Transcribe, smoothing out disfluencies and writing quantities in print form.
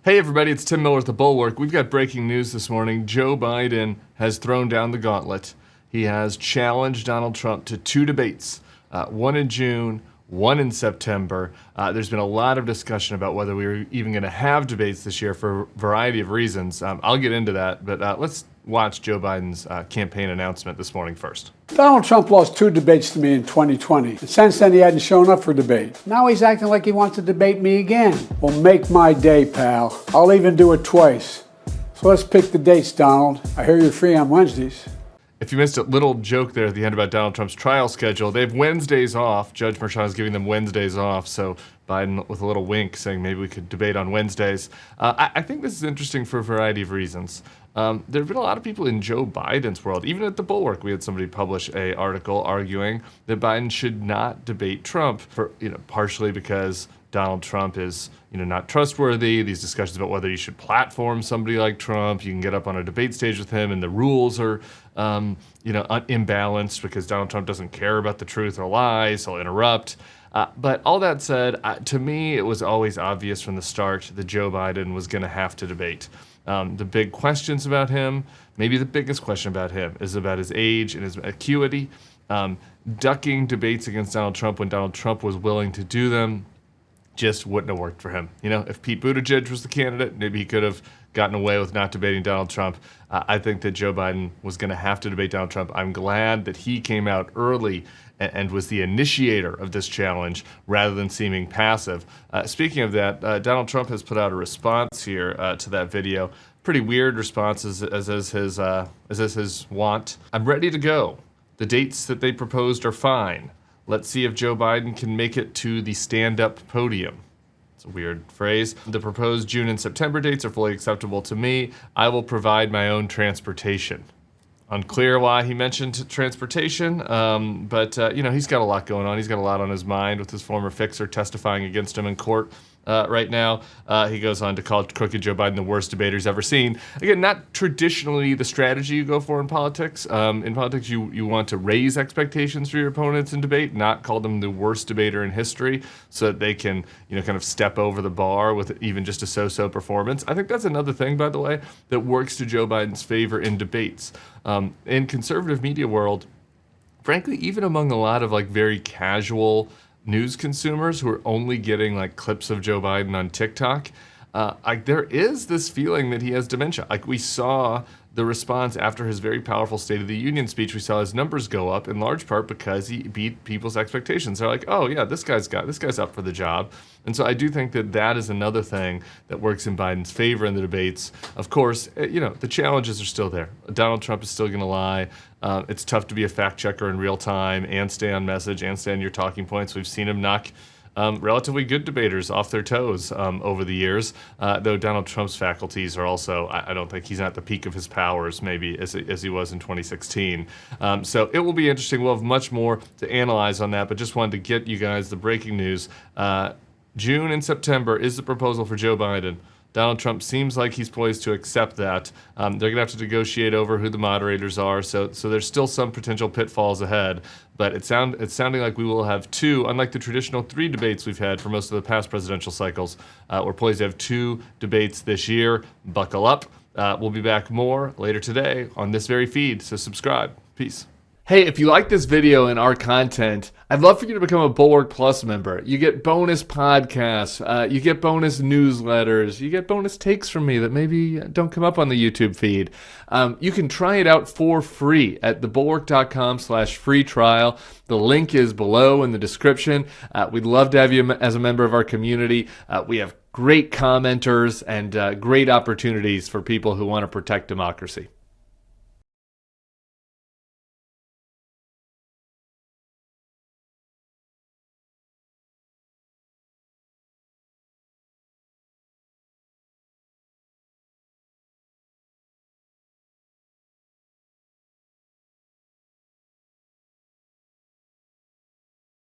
Hey everybody, it's Tim Miller at the Bulwark. We've got breaking news this morning. Joe Biden has thrown down the gauntlet. He has challenged Donald Trump to two debates, one in June, one in September. There's been a lot of discussion about whether we were even going to have debates this year for a variety of reasons. I'll get into that, but let's watch Joe Biden's campaign announcement this morning first. Donald Trump lost two debates to me in 2020. And since then, he hadn't shown up for debate. Now he's acting like he wants to debate me again. Well, make my day, pal. I'll even do it twice. So let's pick the dates, Donald. I hear you're free on Wednesdays. If you missed a little joke there at the end about Donald Trump's trial schedule, they have Wednesdays off. Judge Merchan is giving them Wednesdays off, so Biden with a little wink saying maybe we could debate on Wednesdays. I think this is interesting for a variety of reasons. There have been a lot of people in Joe Biden's world. Even at the Bulwark, we had somebody publish an article arguing that Biden should not debate Trump, for partially because Donald Trump is not trustworthy. These discussions about whether you should platform somebody like Trump, you can get up on a debate stage with him, and the rules are imbalanced because Donald Trump doesn't care about the truth or lies. He'll interrupt. But all that said, to me, it was always obvious from the start that Joe Biden was going to have to debate. The big questions about him, maybe the biggest question about him, is about his age and his acuity. Ducking debates against Donald Trump when Donald Trump was willing to do them just wouldn't have worked for him. If Pete Buttigieg was the candidate, maybe he could have gotten away with not debating Donald Trump. I think that Joe Biden was going to have to debate Donald Trump. I'm glad that he came out early and was the initiator of this challenge rather than seeming passive. Speaking of that, Donald Trump has put out a response here to that video. Pretty weird response, as is his want. I'm ready to go. The dates that they proposed are fine. Let's see if Joe Biden can make it to the stand-up podium. It's a weird phrase. The proposed June and September dates are fully acceptable to me. I will provide my own transportation. Unclear why he mentioned transportation, but he's got a lot going on. He's got a lot on his mind with his former fixer testifying against him in court right now. He goes on to call crooked Joe Biden the worst debater he's ever seen. Again, not traditionally the strategy you go for in politics. In politics, you want to raise expectations for your opponents in debate, not call them the worst debater in history, so that they can kind of step over the bar with even just a so-so performance. I think that's another thing, by the way, that works to Joe Biden's favor in debates. In conservative media world, frankly, even among a lot of very casual news consumers who are only getting clips of Joe Biden on TikTok, there is this feeling that he has dementia. We saw the response after his very powerful State of the Union speech. We saw his numbers go up in large part because he beat people's expectations. They're like, oh yeah, this guy's up for the job. And so I do think that is another thing that works in Biden's favor in the debates. Of course, the challenges are still there. Donald Trump is still going to lie. It's tough to be a fact checker in real time and stay on message and stay on your talking points. We've seen him knock relatively good debaters off their toes over the years, though Donald Trump's faculties are also, I don't think he's at the peak of his powers maybe as he was in 2016. So it will be interesting. We'll have much more to analyze on that, but just wanted to get you guys the breaking news. June and September is the proposal for Joe Biden. Donald Trump seems like he's poised to accept that. They're going to have to negotiate over who the moderators are, so there's still some potential pitfalls ahead. But it's sounding like we will have two, unlike the traditional 3 debates we've had for most of the past presidential cycles. We're poised to have 2 debates this year. Buckle up. We'll be back more later today on this very feed, so subscribe. Peace. Hey, if you like this video and our content, I'd love for you to become a Bulwark Plus member. You get bonus podcasts, you get bonus newsletters, you get bonus takes from me that maybe don't come up on the YouTube feed. You can try it out for free at thebulwark.com/free trial. The link is below in the description. We'd love to have you as a member of our community. We have great commenters and great opportunities for people who want to protect democracy.